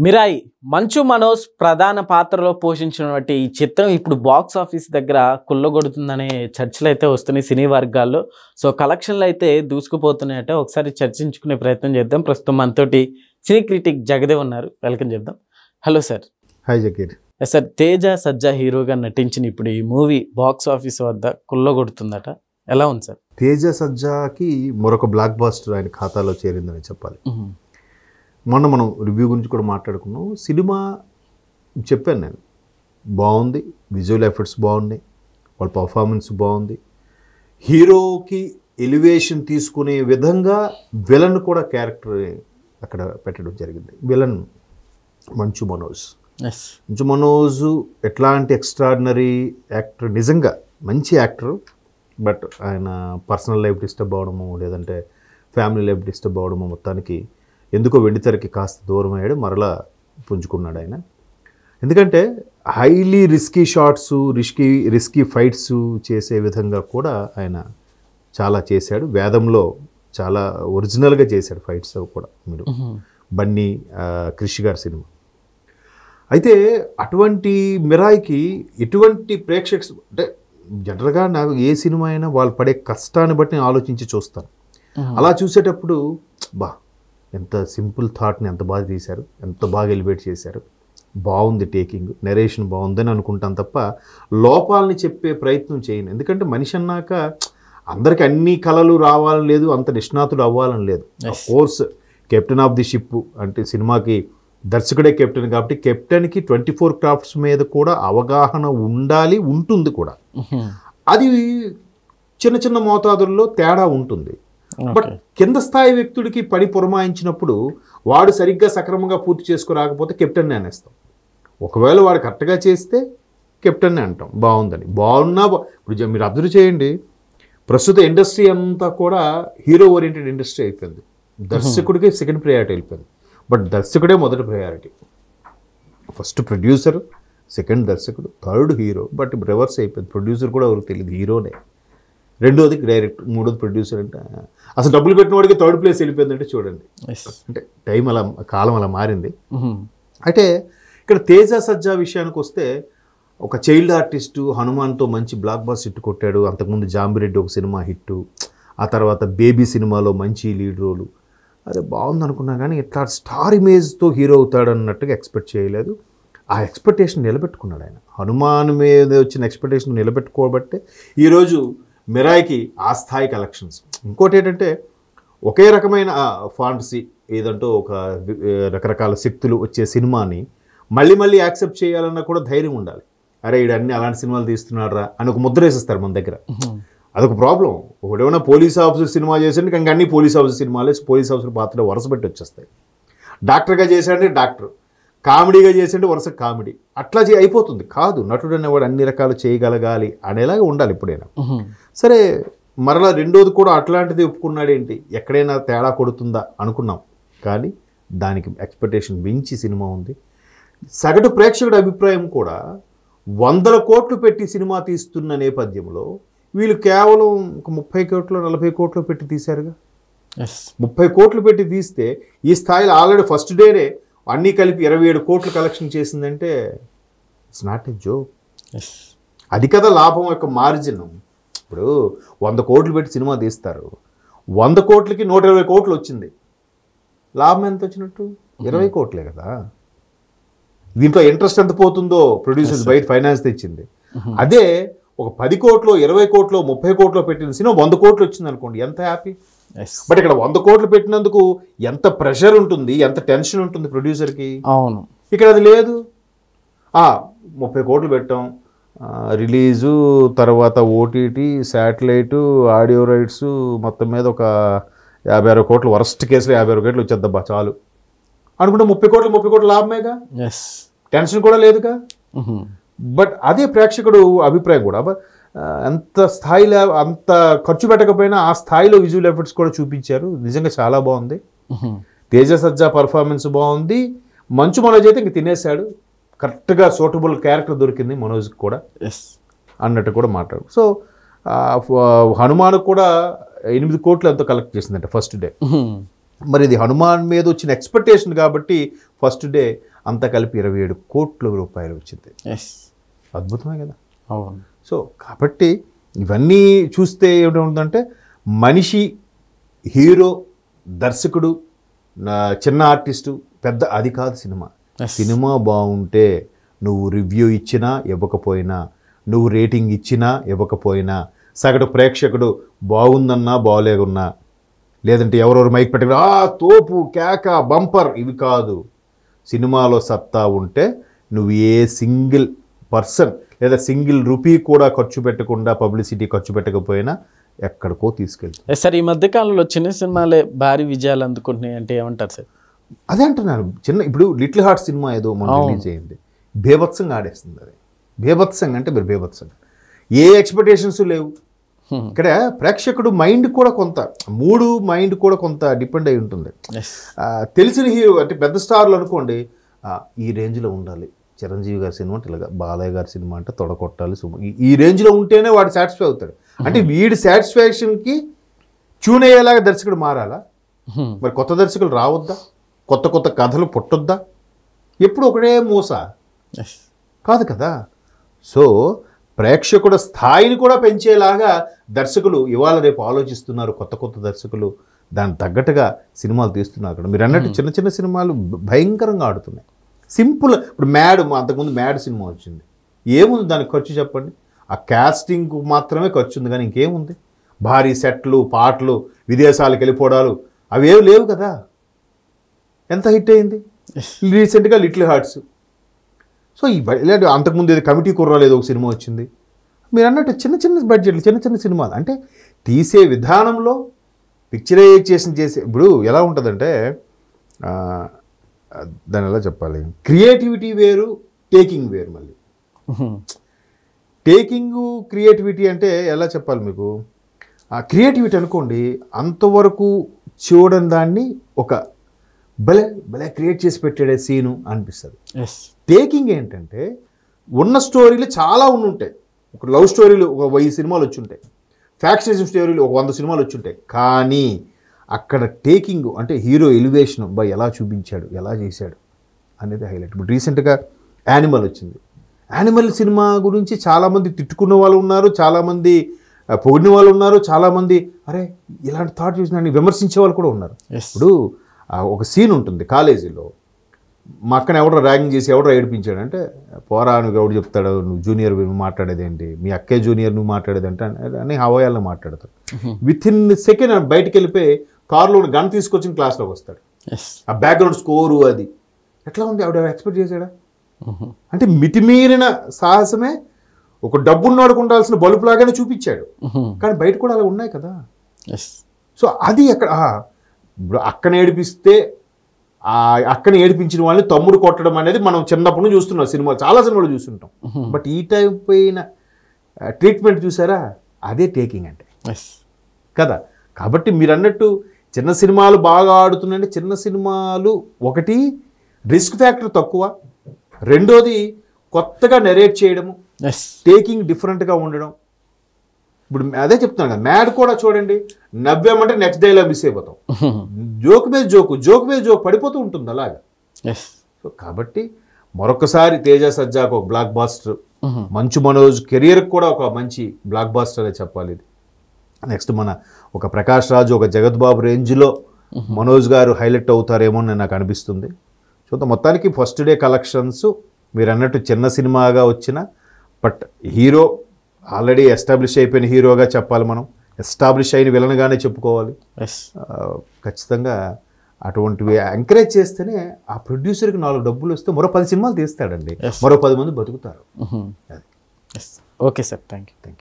మిరాయి మంచు మనోజ్ ప్రధాన పాత్రలో పోషించినటువంటి ఈ చిత్రం ఇప్పుడు బాక్స్ ఆఫీస్ దగ్గర కుల్లగొడుతుందనే చర్చలు అయితే వస్తున్నాయి సినీ వర్గాల్లో. సో కలెక్షన్లు అయితే దూసుకుపోతున్నాయట. ఒకసారి చర్చించుకునే ప్రయత్నం చేద్దాం. ప్రస్తుతం మనతోటి సినీ క్రిటిక్ జగదేవ్ ఉన్నారు. వెల్కమ్ చెప్దాం. Hello sir. Hi Zakir. Sir, Teja Sajja హీరోగా నటించిన ఇప్పుడు ఈ మూవీ బాక్స్ ఆఫీస్ వద్ద కుల్లగొడుతుందట. ఎలా ఉంది సార్? తేజ సజ్జాకి మరొక బ్లాక్ బాస్టర్ ఆయన ఖాతాలో చేరిందని చెప్పాలి. మొన్న మనం రివ్యూ గురించి కూడా మాట్లాడుకున్నాం. సినిమా చెప్పాను నేను, బాగుంది, విజువల్ ఎఫెక్ట్స్ బాగున్నాయి, వాళ్ళ పర్ఫార్మెన్స్ బాగుంది, హీరోకి ఎలివేషన్ తీసుకునే విధంగా విలన్ కూడా క్యారెక్టర్ అక్కడ పెట్టడం జరిగింది. విలన్ మంచు మనోజ్. మంచు మనోజ్ ఎట్లాంటి ఎక్స్ట్రాడినరీ యాక్టర్, నిజంగా మంచి యాక్టర్. బట్ ఆయన పర్సనల్ లైఫ్ డిస్టర్బ్ అవ్వడము, లేదంటే ఫ్యామిలీ లైఫ్ డిస్టర్బ్ అవ్వడము, మొత్తానికి ఎందుకో వెండితెరకి కాస్త దూరం అయ్యాడు, మరలా పుంజుకున్నాడు ఆయన. ఎందుకంటే highly risky shots, risky fights చేసే విధంగా కూడా ఆయన చాలా చేశాడు. వేదంలో చాలా ఒరిజినల్గా చేశాడు ఫైట్స్ కూడా. మీరు బన్నీ క్రిష్ గారి సినిమా అయితే అటువంటి మిరాయికి ఎటువంటి ప్రేక్షక, అంటే జనరల్గా నాకు ఏ సినిమా అయినా వాళ్ళు పడే కష్టాన్ని బట్టి నేను ఆలోచించి చూస్తాను. అలా చూసేటప్పుడు ఎంత సింపుల్ థాట్ని ఎంత బాగా తీశారు, ఎంత బాగా ఎలివేట్ చేశారు, బాగుంది టేకింగ్, నెరేషన్ బాగుందని అనుకుంటాను తప్ప లోపాలని చెప్పే ప్రయత్నం చేయను. ఎందుకంటే మనిషి అన్నాక అందరికీ అన్ని కళలు రావాలని లేదు, అంత నిష్ణాతుడు అవ్వాలని లేదు. Course captain of the ship అంటే సినిమాకి దర్శకుడే కెప్టెన్ కాబట్టి కెప్టెన్కి 24 క్రాఫ్ట్స్ మీద కూడా అవగాహన ఉండాలి, ఉంటుంది కూడా. అది చిన్న చిన్న మోతాదుల్లో తేడా ఉంటుంది. బట్ కింద స్థాయి వ్యక్తుడికి పని పురమాయించినప్పుడు వాడు సరిగ్గా సక్రమంగా పూర్తి చేసుకోరాకపోతే కెప్టెన్ని అనేస్తాం. ఒకవేళ వాడు కరెక్ట్గా చేస్తే కెప్టెన్ని అంటాం బాగుందని. బాగున్నా ఇప్పుడు మీరు అబ్జర్వ్ చేయండి, ప్రస్తుత ఇండస్ట్రీ అంతా కూడా హీరో ఓరియంటెడ్ ఇండస్ట్రీ అయిపోయింది. దర్శకుడికి సెకండ్ ప్రయారిటీ అయిపోయింది. బట్ దర్శకుడే మొదటి ప్రయారిటీ. ఫస్ట్ ప్రొడ్యూసర్, సెకండ్ దర్శకుడు, థర్డ్ హీరో. బట్ రివర్స్ అయిపోయింది. ప్రొడ్యూసర్ కూడా ఎవరికి తెలియదు, హీరోనే. రెండోది డైరెక్టర్, మూడోది ప్రొడ్యూసర్. అంటే అసలు డబ్బులు పెట్టిన వాడికి థర్డ్ ప్లేస్ వెళ్ళిపోయిందంటే చూడండి. అంటే టైం అలా, కాలం అలా మారింది. అయితే ఇక్కడ తేజ సజ్జా విషయానికి వస్తే, ఒక చైల్డ్ ఆర్టిస్టు హనుమాన్తో మంచి బ్లాక్ బాస్ హిట్ కొట్టాడు. అంతకుముందు జాంబిరెడ్డి ఒక సినిమా హిట్, ఆ తర్వాత బేబీ సినిమాలో మంచి లీడ్ రోలు. అదే బాగుంది అనుకున్నా కానీ ఇట్లా స్టార్ ఇమేజ్తో హీరో అవుతాడు అన్నట్టుగా ఎక్స్పెక్ట్ చేయలేదు. ఆ ఎక్స్పెక్టేషన్ నిలబెట్టుకున్నాడు ఆయన. హనుమాన్ మీద వచ్చిన ఎక్స్పెక్టేషన్ నిలబెట్టుకోబట్టే ఈరోజు మిరాయికి ఆ స్థాయి కలెక్షన్స్. ఇంకోటి ఏంటంటే, ఒకే రకమైన ఫాంటసీ ఏదంటూ ఒక రకరకాల శక్తులు వచ్చే సినిమాని మళ్ళీ మళ్ళీ యాక్సెప్ట్ చేయాలన్నా కూడా ధైర్యం ఉండాలి. అరే ఈడు అన్ని అలాంటి సినిమాలు తీస్తున్నారా అని ఒక ముద్ర వేసేస్తారు మన దగ్గర. అదొక ప్రాబ్లం. ఒకటేమైనా పోలీస్ ఆఫీసర్ సినిమా చేసాడు, ఇంకా అన్ని పోలీస్ ఆఫీసర్ సినిమాలే పోలీస్ ఆఫీసర్ పాత్రలో వరుస పెట్టి వచ్చేస్తాయి. డాక్టర్గా చేశాడంటే డాక్టర్, కామెడీగా చేసేంటే వరుస కామెడీ, అట్లా అయిపోతుంది. కాదు, నటుడు అనేవాడు అన్ని రకాలు చేయగలగాలి అనేలాగా ఉండాలి ఎప్పుడైనా. సరే, మరలా రెండోది కూడా అట్లాంటిది ఒప్పుకున్నాడేంటి, ఎక్కడైనా తేడా కొడుతుందా అనుకున్నాం. కానీ దానికి ఎక్స్పెక్టేషన్ మించి సినిమా ఉంది. సగటు ప్రేక్షకుడి అభిప్రాయం కూడా 100 కోట్లు పెట్టి సినిమా తీస్తున్న నేపథ్యంలో వీళ్ళు కేవలం ఒక 30 కోట్లు 40 కోట్లు పెట్టి తీశారుగా. 30 కోట్లు పెట్టి తీస్తే ఈ స్థాయిలో ఆల్రెడీ ఫస్ట్ డేనే అన్నీ కలిపి 27 కోట్లు కలెక్షన్ చేసిందంటే ఇట్స్ నాట్ ఏ జోక్. అది కదా లాభం యొక్క మార్జిన్. ఇప్పుడు 100 కోట్లు పెట్టి సినిమా తీస్తారు, 100 కోట్లకి 120 కోట్లు వచ్చింది. లాభం ఎంత వచ్చినట్టు? 20 కోట్లే కదా. దీంట్లో ఇంట్రెస్ట్ ఎంత పోతుందో ప్రొడ్యూసర్స్ బయట ఫైనాన్స్ తెచ్చింది. అదే ఒక 10 కోట్లు 20 కోట్లు 30 కోట్లు పెట్టిన సినిమా 100 కోట్లు వచ్చింది అనుకోండి, ఎంత హ్యాపీ. బట్ ఇక్కడ 100 కోట్లు పెట్టినందుకు ఎంత ప్రెషర్ ఉంటుంది, ఎంత టెన్షన్ ఉంటుంది ప్రొడ్యూసర్కి. అవును, ఇక్కడ అది లేదు. 30 కోట్లు పెట్టాం, రిలీజు, తర్వాత ఓటీటీ, శాటిలైటు, ఆడియో రైట్స్, మొత్తం మీద ఒక 50-60 కోట్లు, వరస్ట్ కేసులో 50-60 కోట్లు వచ్చేద్దబ్బా చాలు అనుకుంటే 30 కోట్లు లాభమేగా. టెన్షన్ కూడా లేదుగా. బట్ అదే ప్రేక్షకుడు అభిప్రాయం కూడా. అంత స్థాయిలో అంత ఖర్చు పెట్టకపోయినా ఆ స్థాయిలో విజువల్ ఎఫెక్ట్స్ కూడా చూపించారు. నిజంగా చాలా బాగుంది. తేజ సజ్జా పర్ఫార్మెన్స్ బాగుంది. మంచు మనోజ్ అయితే ఇంక తినేశాడు. కరెక్ట్గా సూటబుల్ క్యారెక్టర్ దొరికింది మనోజ్కి కూడా అన్నట్టు కూడా మాట్లాడు. సో హనుమాన్ కూడా 8 కోట్లు ఎంతో కలెక్ట్ చేసిందంట ఫస్ట్ డే. మరి ఇది హనుమాన్ మీద వచ్చిన ఎక్స్పెక్టేషన్ కాబట్టి ఫస్ట్ డే అంతా కలిపి 27 కోట్ల రూపాయలు వచ్చింది. ఎస్, అద్భుతమే కదా. అవును. సో కాబట్టి ఇవన్నీ చూస్తే ఏమిటంటే మనిషి, హీరో, దర్శకుడు, చిన్న ఆర్టిస్టు, పెద్ద అది కాదు సినిమా. సినిమా బాగుంటే నువ్వు రివ్యూ ఇచ్చినా ఇవ్వకపోయినా, నువ్వు రేటింగ్ ఇచ్చినా ఇవ్వకపోయినా, సగటు ప్రేక్షకుడు బాగుందన్నా బాగోలేకున్నా, లేదంటే ఎవరెవరు మైక్ పెట్టుకుని తోపు, కేక, బంపర్, ఇవి కాదు. సినిమాలో సత్తా ఉంటే నువ్వు ఏ సింగిల్ పర్సన్ లేదా సింగిల్ రూపీ కూడా ఖర్చు పెట్టకుండా, పబ్లిసిటీ ఖర్చు పెట్టకపోయినా ఎక్కడికో తీసుకెళ్తాం. సార్, ఈ మధ్యకాలంలో చిన్న సినిమాలే భారీ విజయాలు అందుకుంటున్నాయి అంటే ఏమంటారు సార్? అదే అంటున్నాను. ఇప్పుడు లిటిల్ హార్ట్ సినిమా ఏదో మనం రిలీజ్ అయింది, బేభత్సంగా ఆడేస్తుంది. అది బేభత్సంగా అంటే మీరు బేభత్సంగా ఏ ఎక్స్పెక్టేషన్స్ లేవు. ఇక్కడ ప్రేక్షకుడు మైండ్ కూడా కొంత మైండ్ కూడా కొంత డిపెండ్ అయి ఉంటుంది. తెలిసిన హీరో అంటే పెద్ద స్టార్లు అనుకోండి, ఈ రేంజ్లో ఉండాలి. చిరంజీవి గారి సినిమా అంటే ఇలాగా, బాలయ్య గారి సినిమా అంటే తొడగొట్టాలి, ఈ రేంజ్లో ఉంటేనే వాడు సాటిస్ఫై అవుతాడు. అంటే వీడి సాటిస్ఫాక్షన్కి ట్యూన్ అయ్యేలాగా దర్శకుడు మారాలా? మరి కొత్త దర్శకులు రావద్దా? కొత్త కొత్త కథలు పుట్టొద్దా? ఎప్పుడు ఒకటే మూస కాదు కదా. సో ప్రేక్షకుడు స్థాయిని కూడా పెంచేలాగా దర్శకులు ఇవాళ రేపు ఆలోచిస్తున్నారు. కొత్త కొత్త దర్శకులు దానికి తగ్గట్టుగా సినిమాలు తీస్తున్నారు. అక్కడ మీరు అన్నట్టు చిన్న చిన్న సినిమాలు భయంకరంగా ఆడుతున్నాయి. సింపుల్. ఇప్పుడు అంతకుముందు మ్యాడ్ సినిమా వచ్చింది. ఏముంది దానికి ఖర్చు చెప్పండి? ఆ క్యాస్టింగ్కు మాత్రమే ఖర్చు ఉంది, కానీ ఇంకేముంది? భారీ సెట్లు, పాటలు, విదేశాలకు వెళ్ళిపోవడాలు అవేవి లేవు కదా. ఎంత హిట్ అయింది రీసెంట్గా లిటిల్ హార్ట్స్. సో ఇలాంటి అంతకుముందు ఏదో కమిటీ కుర్రాలు ఏదో ఒక సినిమా వచ్చింది. మీరు అన్నట్టు చిన్న చిన్న బడ్జెట్లు, చిన్న చిన్న సినిమాలు అంటే తీసే విధానంలో పిక్చరైజేషన్ చేసే. ఇప్పుడు ఎలా ఉంటుందంటే దాన్ని ఎలా చెప్పాలి, క్రియేటివిటీ వేరు, టేకింగ్ వేరు. మళ్ళీ టేకింగ్ క్రియేటివిటీ అంటే ఎలా చెప్పాలి మీకు? ఆ క్రియేటివిటీ అనుకోండి, అంతవరకు చూడని దాన్ని ఒక భలే క్రియేట్ చేసి పెట్టాడే సీను అనిపిస్తుంది. టేకింగ్ ఏంటంటే ఉన్న స్టోరీలు చాలా ఉంటాయి. ఒక లవ్ స్టోరీలు ఒక 1000 సినిమాలు వచ్చి ఉంటాయి, ఫ్యాక్షనిజం స్టోరీలు ఒక 100 సినిమాలు వచ్చి ఉంటాయి. కానీ అక్కడ టేకింగ్ అంటే హీరో ఎలివేషన్ ఎలా చూపించాడు, ఎలా చేశాడు అనేది హైలైట్. ఇప్పుడు రీసెంట్గా యానిమల్ వచ్చింది. యానిమల్ సినిమా గురించి చాలామంది తిట్టుకున్న వాళ్ళు ఉన్నారు, చాలామంది పొగిడిన వాళ్ళు ఉన్నారు, చాలామంది అరే ఇలాంటి థాట్ చూసిన విమర్శించే వాళ్ళు కూడా ఉన్నారు. ఇప్పుడు ఒక సీన్ ఉంటుంది కాలేజీలో, మా అక్కని ఎవడో ర్యాగింగ్ చేసి ఎవడో ఏడిపించాడు అంటే, పోరా నువ్వు ఎవడు చెప్తాడు, నువ్వు జూనియర్ నువ్వు మాట్లాడేదేంటి, మీ అక్కే జూనియర్ నువ్వు మాట్లాడేదంటే అని హవాయాల్లో మాట్లాడతాడు. విత్ ఇన్ సెకండ్ బయటకు వెళ్ళిపోయి కారులో గన్ తీసుకొచ్చి క్లాస్లోకి వస్తాడు. ఆ బ్యాక్గ్రౌండ్ స్కోరు అది ఎట్లా ఉంది, ఆవిడ ఎక్స్పెక్ట్ చేశాడా? అంటే మితిమీరిన సాహసమే ఒక డబ్బున్నోడికి ఉండాల్సిన బలుపులాగానే చూపించాడు. కానీ బయట కూడా అలా ఉన్నాయి కదా. సో అది అక్కడ అక్కని ఏడిపిస్తే అక్కని ఏడిపించిన వాళ్ళని తమ్ముడు కొట్టడం అనేది మనం చిన్నప్పుడు చూస్తున్నాం, సినిమా చాలా సినిమాలు చూస్తుంటాం. బట్ ఈ టైప్ అయిన ట్రీట్మెంట్ చూసారా, అదే టేకింగ్ అంటే కదా. కాబట్టి మీరు అన్నట్టు చిన్న సినిమాలు బాగా ఆడుతున్నాయంటే, చిన్న సినిమాలు ఒకటి రిస్క్ ఫ్యాక్టర్ తక్కువ, రెండోది కొత్తగా నెరేట్ చేయడము, టేకింగ్ డిఫరెంట్గా ఉండడం. ఇప్పుడు అదే చెప్తున్నాను కదా, మ్యాడ్ కూడా చూడండి, నవ్వామంటే నెక్స్ట్ డేలా మిస్ అయిపోతాం. జోక్ మీద జోక్ పడిపోతూ ఉంటుంది అలాగా. సో కాబట్టి మరొకసారి తేజ సజ్జాకు ఒక బ్లాక్ బాస్టర్, మంచు మనోజ్ కెరియర్కి కూడా ఒక మంచి బ్లాక్ బాస్టర్ అనే చెప్పాలి ఇది. నెక్స్ట్ మన ఒక ప్రకాష్ రాజు, ఒక జగత్ బాబు రేంజ్లో మనోజ్ గారు హైలైట్ అవుతారేమో అని నాకు అనిపిస్తుంది. సో మొత్తానికి ఫస్ట్ డే కలెక్షన్స్ మీరు అన్నట్టు చిన్న సినిమాగా వచ్చిన, బట్ హీరో ఆల్రెడీ ఎస్టాబ్లిష్ అయిపోయిన హీరోగా చెప్పాలి, మనం ఎస్టాబ్లిష్ అయిన విలన్గానే చెప్పుకోవాలి. ఖచ్చితంగా అటువంటివి ఎంకరేజ్ చేస్తేనే ఆ ప్రొడ్యూసర్కి 4 డబ్బులు వస్తే మరో 10 సినిమాలు తీస్తాడండి, మరో 10 మంది బతుకుతారు. Okay sir, thank you.